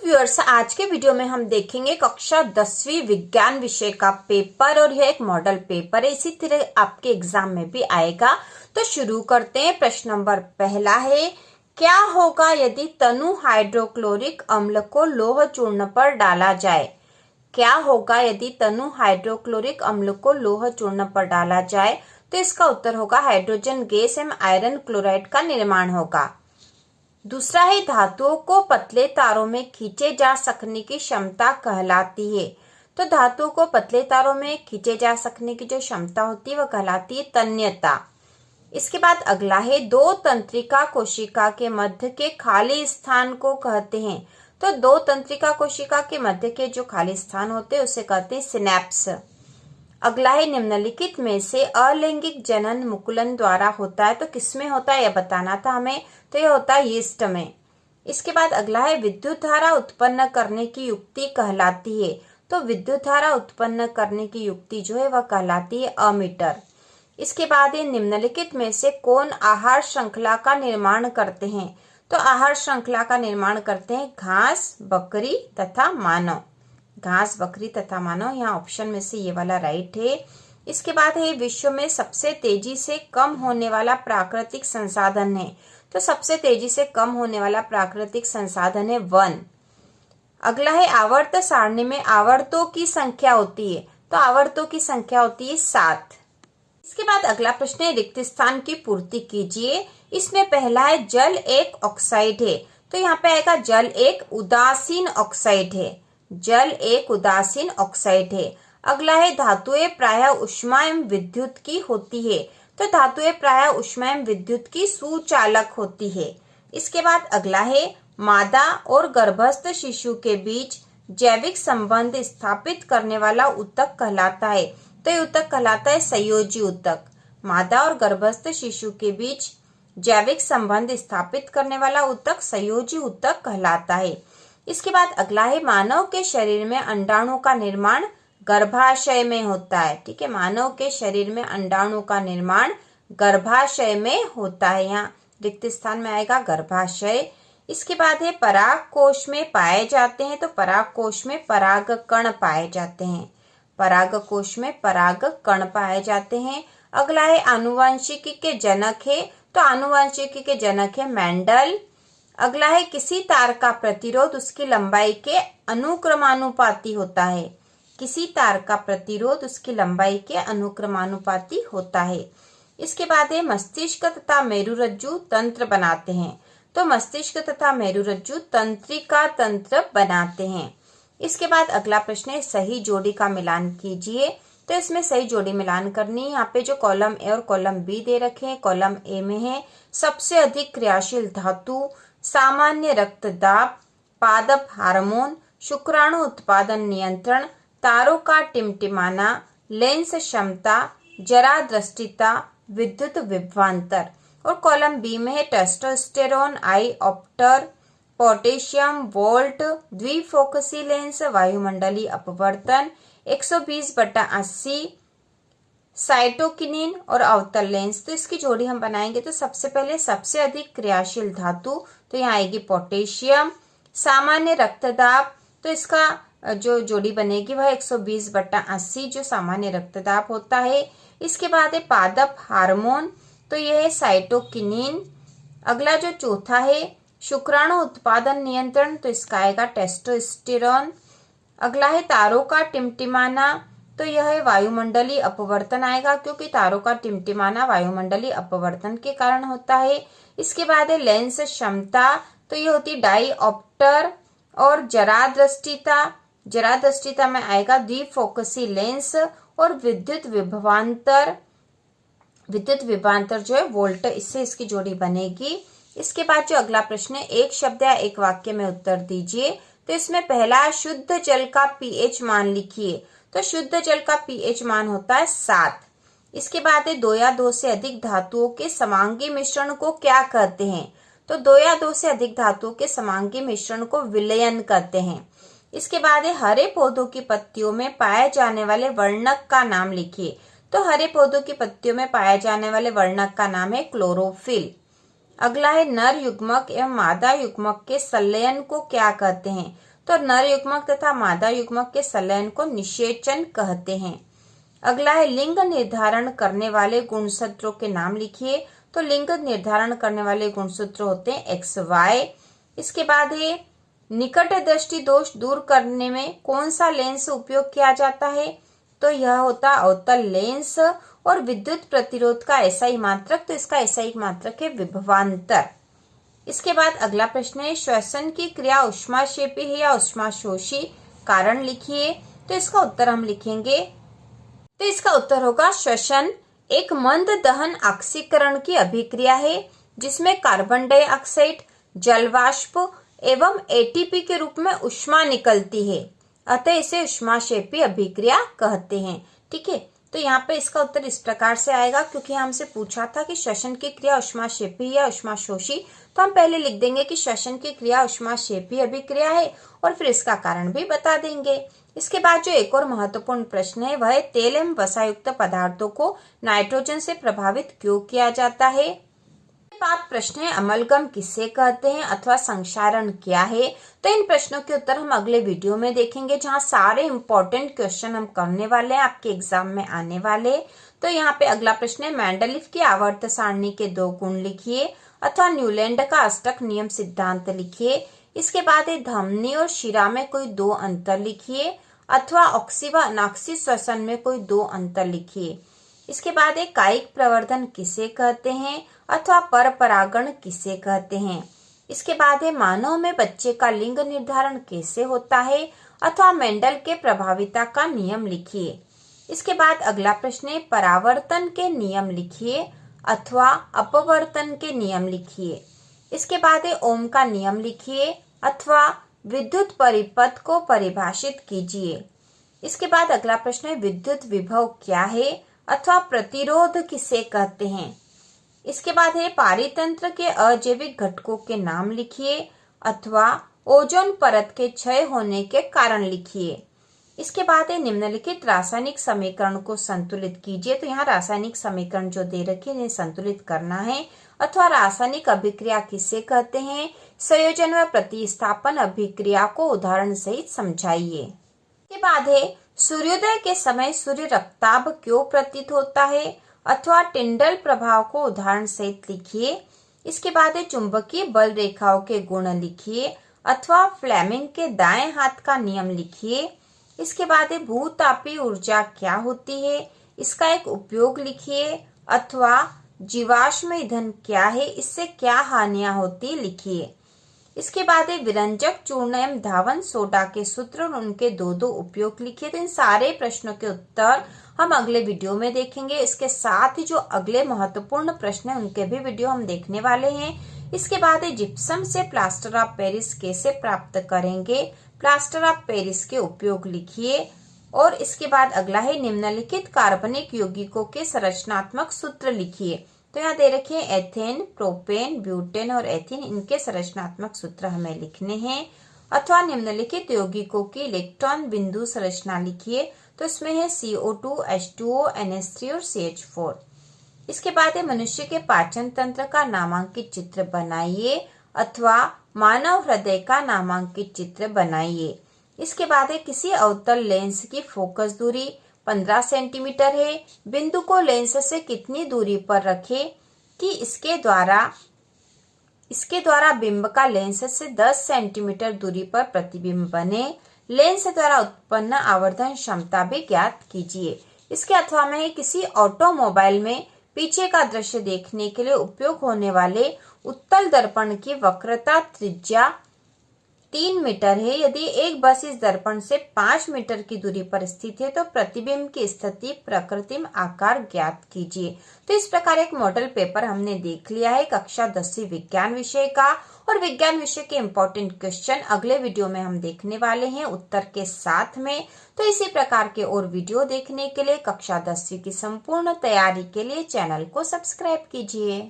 Viewers, आज के video में हम देखेंगे कक्षा 10वीं विज्ञान विषय का पेपर और यह एक मॉडल पेपर है। इसी तरह आपके एग्जाम में भी आएगा। तो शुरू करते हैं। प्रश्न नंबर पहला है, क्या होगा यदि तनु हाइड्रोक्लोरिक अम्ल को लौह चूर्ण पर डाला जाए? क्या होगा यदि तनु हाइड्रोक्लोरिक अम्ल को लौह चूर्ण पर डाला जाए? तो इसका उत्तर होगा हाइड्रोजन गैस एवं आयरन क्लोराइड का निर्माण होगा। दूसरा है, धातुओं को पतले तारों में खींचे जा सकने की क्षमता कहलाती है। तो धातुओं को पतले तारों में खींचे जा सकने की जो क्षमता होती है वह कहलाती है तन्यता। इसके बाद अगला है, दो तंत्रिका कोशिका के मध्य के खाली स्थान को कहते हैं। तो दो तंत्रिका कोशिका के मध्य के जो खाली स्थान होते हैं उसे कहते हैं सिनेप्स। अगला है, निम्नलिखित में से अलैंगिक जनन मुकुलन द्वारा होता है। तो किसमें होता है यह बताना था हमें। तो यह होता है यीस्ट में। इसके बाद अगला है, विद्युत धारा उत्पन्न करने की युक्ति कहलाती है। तो विद्युत धारा उत्पन्न करने की युक्ति जो है वह कहलाती है अमीटर। इसके बाद ये निम्नलिखित में से कौन आहार श्रृंखला का निर्माण करते हैं? तो आहार श्रृंखला का निर्माण करते हैं घास, बकरी तथा मानव। घास, बकरी तथा मानव, यहाँ ऑप्शन में से ये वाला राइट है। इसके बाद है, विश्व में सबसे तेजी से कम होने वाला प्राकृतिक संसाधन है। तो सबसे तेजी से कम होने वाला प्राकृतिक संसाधन है वन। अगला है, आवर्त सारणी में आवर्तों की संख्या होती है। तो आवर्तों की संख्या होती है 7। इसके बाद अगला प्रश्न है, रिक्त स्थान की पूर्ति कीजिए। इसमें पहला है, जल एक ऑक्साइड है। तो यहाँ पे आएगा जल एक उदासीन ऑक्साइड है। जल एक उदासीन ऑक्साइड है। अगला है, धातुएं प्रायः ऊष्मा एवं विद्युत की होती है। तो धातुएं प्रायः ऊष्मा एवं विद्युत की सुचालक होती है। इसके बाद अगला है, मादा और गर्भस्थ शिशु के बीच जैविक संबंध स्थापित करने वाला ऊतक कहलाता है। तो ये ऊतक कहलाता है संयोजी ऊतक। मादा और गर्भस्थ शिशु के बीच जैविक संबंध स्थापित करने वाला ऊतक संयोजी ऊतक कहलाता है। इसके बाद अगला है, मानव के शरीर में अंडाणु का निर्माण गर्भाशय में होता है। ठीक है, मानव के शरीर में अंडाणु का निर्माण गर्भाशय में होता है। यहाँ रिक्त स्थान में आएगा गर्भाशय। इसके बाद है, पराग कोश में पाए जाते हैं। तो पराग कोश में पराग कण पाए जाते हैं। पराग कोश में पराग कण पाए जाते हैं। अगला है, आनुवंशिकी के जनक है। तो आनुवंशिकी के जनक है मेंडल। अगला है, किसी तार का प्रतिरोध उसकी लंबाई के अनुक्रमानुपाती होता है। किसी तार का प्रतिरोध उसकी लंबाई के अनुक्रमानुपाती होता है। इसके बाद है, मस्तिष्क तथा मेरुरज्जु तंत्र बनाते हैं। तो मस्तिष्क तथा मेरुरज्जु तंत्रिका तंत्र बनाते हैं। इसके बाद अगला प्रश्न है, सही जोड़ी का मिलान कीजिए। तो इसमें सही जोड़ी मिलान करनी है। यहाँ पे जो कॉलम ए और कॉलम बी दे रखे हैं, कॉलम ए में है सबसे अधिक क्रियाशील धातु, सामान्य रक्तदाब, पादप हार्मोन, शुक्राणु उत्पादन नियंत्रण, तारों का टिमटिमाना, लेंस क्षमता, जरा दृष्टिता, विद्युत विभवांतर। और कॉलम बी में है टेस्टोस्टेरोन, आईऑप्टर, पोटेशियम, वोल्ट, द्विफोकसी लेंस, वायुमंडलीय अपवर्तन, 120/80, साइटोकिनिन और अवतल लेंस। तो इसकी जोड़ी हम बनाएंगे। तो सबसे पहले सबसे अधिक क्रियाशील धातु, तो यहाँ आएगी पोटेशियम। सामान्य रक्तदाब, तो इसका जो जोड़ी बनेगी वह 120/80 जो सामान्य रक्तदाब होता है। इसके बाद है पादप हार्मोन, तो यह है साइटोकिनिन। अगला जो चौथा है, शुक्राणु उत्पादन नियंत्रण, तो इसका आएगा टेस्टोस्टेरोन। अगला है तारों का टिमटिमाना, तो यह है वायुमंडलीय अपवर्तन आएगा, क्योंकि तारों का टिमटिमाना वायुमंडलीय अपवर्तन के कारण होता है। इसके बाद है लेंस क्षमता, तो ये होती डाईऑप्टर। और जरा दृष्टिता, जरा दृष्टिता में आएगा द्विफोकसी लेंस। और विद्युत विभवांतर, विद्युत विभवांतर जो है वोल्ट, इससे इसकी जोड़ी बनेगी। इसके बाद जो अगला प्रश्न है, एक शब्द या एक वाक्य में उत्तर दीजिए। तो इसमें पहला, शुद्ध जल का पीएच मान लिखिए। तो शुद्ध जल का पीएच मान होता है 7। इसके बाद है, दो या दो से अधिक धातुओं के समांगी मिश्रण को क्या कहते हैं? तो दो या दो से अधिक धातुओं के समांगी मिश्रण को विलयन कहते हैं। इसके बाद है, हरे पौधों की पत्तियों में पाए जाने वाले वर्णक का नाम लिखिए। तो हरे पौधों की पत्तियों में पाए जाने वाले वर्णक का नाम है क्लोरोफिल। अगला है, नर युग्मक एवं मादा युग्मक के संलयन को क्या कहते हैं? तो नर युग्मक तथा मादा युग्मक के संलयन को निषेचन कहते हैं। अगला है लिंग निर्धारण करने वाले गुणसूत्रों के नाम लिखिए। तो लिंग निर्धारण करने वाले गुणसूत्र होते हैं XY। इसके बाद है निकट दृष्टि दोष दूर करने में कौन सा लेंस उपयोग किया जाता है? तो यह होता है अवतल लेंस। और विद्युत प्रतिरोध का SI मात्रक, तो इसका SI मात्रक है विभवांतर। इसके बाद अगला प्रश्न है श्वसन की क्रिया ऊष्माक्षेपी है या ऊष्माशोषी? कारण लिखिए। तो इसका उत्तर हम लिखेंगे, तो इसका उत्तर होगा श्वसन एक मंद दहन ऑक्सीकरण की अभिक्रिया है जिसमें कार्बन डाइऑक्साइड, जलवाष्प एवं ATP के रूप में ऊष्मा निकलती है, अतः इसे ऊष्माक्षेपी अभिक्रिया कहते हैं। ठीक है, तो यहाँ पे इसका उत्तर इस प्रकार से आएगा, क्योंकि हमसे पूछा था कि श्वसन की क्रिया ऊष्माक्षेपी या ऊष्माशोषी, तो हम पहले लिख देंगे कि श्वसन की क्रिया ऊष्माक्षेपी अभिक्रिया है और फिर इसका कारण भी बता देंगे। इसके बाद जो एक और महत्वपूर्ण प्रश्न है वह है तेल एवं वसायुक्त पदार्थों को नाइट्रोजन से प्रभावित क्यों किया जाता है? बात प्रश्न है अमलगम किसे कहते हैं अथवा संक्षारण क्या है? तो इन प्रश्नों के उत्तर हम अगले वीडियो में देखेंगे, जहां सारे इंपॉर्टेंट क्वेश्चन हम करने वाले हैं, आपके एग्जाम में आने वाले। तो यहाँ पे अगला प्रश्न है मेंडलीफ की आवर्त सारणी के 2 गुण लिखिए अथवा न्यूलैंड का अष्टक नियम सिद्धांत लिखिए। इसके बाद है धमनी और शिरा में कोई 2 अंतर लिखिए अथवा ऑक्सी व अनाक्सी श्वसन में कोई 2 अंतर लिखिए। इसके बाद एक कायिक प्रवर्धन किसे कहते हैं अथवा परपरागण किसे कहते हैं। इसके बाद है मानव में बच्चे का लिंग निर्धारण कैसे होता है अथवा मेंडल के प्रभाविता का नियम लिखिए। इसके बाद अगला प्रश्न है परावर्तन के नियम लिखिए अथवा अपवर्तन के नियम लिखिए। इसके बाद है ओम का नियम लिखिए अथवा विद्युत परिपथ को परिभाषित कीजिए। इसके बाद अगला प्रश्न है विद्युत विभव क्या है अथवा प्रतिरोध किसे कहते हैं। इसके बाद है पारितंत्र के अजैविक घटकों के नाम लिखिए अथवा ओजोन परत के क्षय होने के कारण लिखिए। इसके बाद है निम्नलिखित रासायनिक समीकरण को संतुलित कीजिए। तो यहाँ रासायनिक समीकरण जो दे रखे हैं संतुलित करना है। अथवा रासायनिक अभिक्रिया किसे कहते हैं, संयोजन व प्रतिस्थापन अभिक्रिया को उदाहरण सहित समझाइए। इसके बाद है सूर्योदय के समय सूर्य रक्ताभ क्यों प्रतीत होता है अथवा टिंडल प्रभाव को उदाहरण सहित लिखिए। इसके बाद है चुंबकीय बल रेखाओं के गुण लिखिए अथवा फ्लेमिंग के दाएं हाथ का नियम लिखिए। इसके बाद है भूतापीय ऊर्जा क्या होती है, इसका एक उपयोग लिखिए अथवा जीवाश्म ईंधन क्या है, इससे क्या हानियां होती लिखिए। इसके बाद है विरंजक चूर्ण एवं धावन सोडा के सूत्र और उनके 2 उपयोग लिखिए। तो इन सारे प्रश्नों के उत्तर हम अगले वीडियो में देखेंगे। इसके साथ ही जो अगले महत्वपूर्ण प्रश्न है उनके भी वीडियो हम देखने वाले हैं। इसके बाद है जिप्सम से प्लास्टर ऑफ पेरिस कैसे प्राप्त करेंगे, प्लास्टर ऑफ पेरिस के उपयोग लिखिए। और इसके बाद अगला है निम्नलिखित कार्बनिक यौगिकों के संरचनात्मक सूत्र लिखिए। तो यहाँ दे रखे हैं एथेन, प्रोपेन, ब्यूटेन और एथीन, इनके संरचनात्मक सूत्र हमें लिखने हैं। अथवा निम्नलिखित यौगिकों की इलेक्ट्रॉन बिंदु संरचना लिखिए। तो इसमें है CO2, H2O, NH3 और CH4। इसके बाद है मनुष्य के पाचन तंत्र का नामांकित चित्र बनाइए अथवा मानव हृदय का नामांकित चित्र बनाइए। इसके बाद है किसी अवतल लेंस की फोकस दूरी 15 सेंटीमीटर है, बिंदु को लेंस से कितनी दूरी पर रखें कि इसके द्वारा बिंब का लेंस से 10 सेंटीमीटर दूरी पर प्रतिबिंब बने। लेंस द्वारा उत्पन्न आवर्धन क्षमता भी ज्ञात कीजिए। इसके अथवा में किसी ऑटोमोबाइल में पीछे का दृश्य देखने के लिए उपयोग होने वाले उत्तल दर्पण की वक्रता त्रिज्या 3 मीटर है। यदि एक बस इस दर्पण से 5 मीटर की दूरी पर स्थित है तो प्रतिबिंब की स्थिति प्रकृतिम आकार ज्ञात कीजिए। तो इस प्रकार एक मॉडल पेपर हमने देख लिया है कक्षा 10वीं विज्ञान विषय का। और विज्ञान विषय के इम्पोर्टेंट क्वेश्चन अगले वीडियो में हम देखने वाले हैं उत्तर के साथ में। तो इसी प्रकार के और वीडियो देखने के लिए कक्षा 10वीं की संपूर्ण तैयारी के लिए चैनल को सब्सक्राइब कीजिए।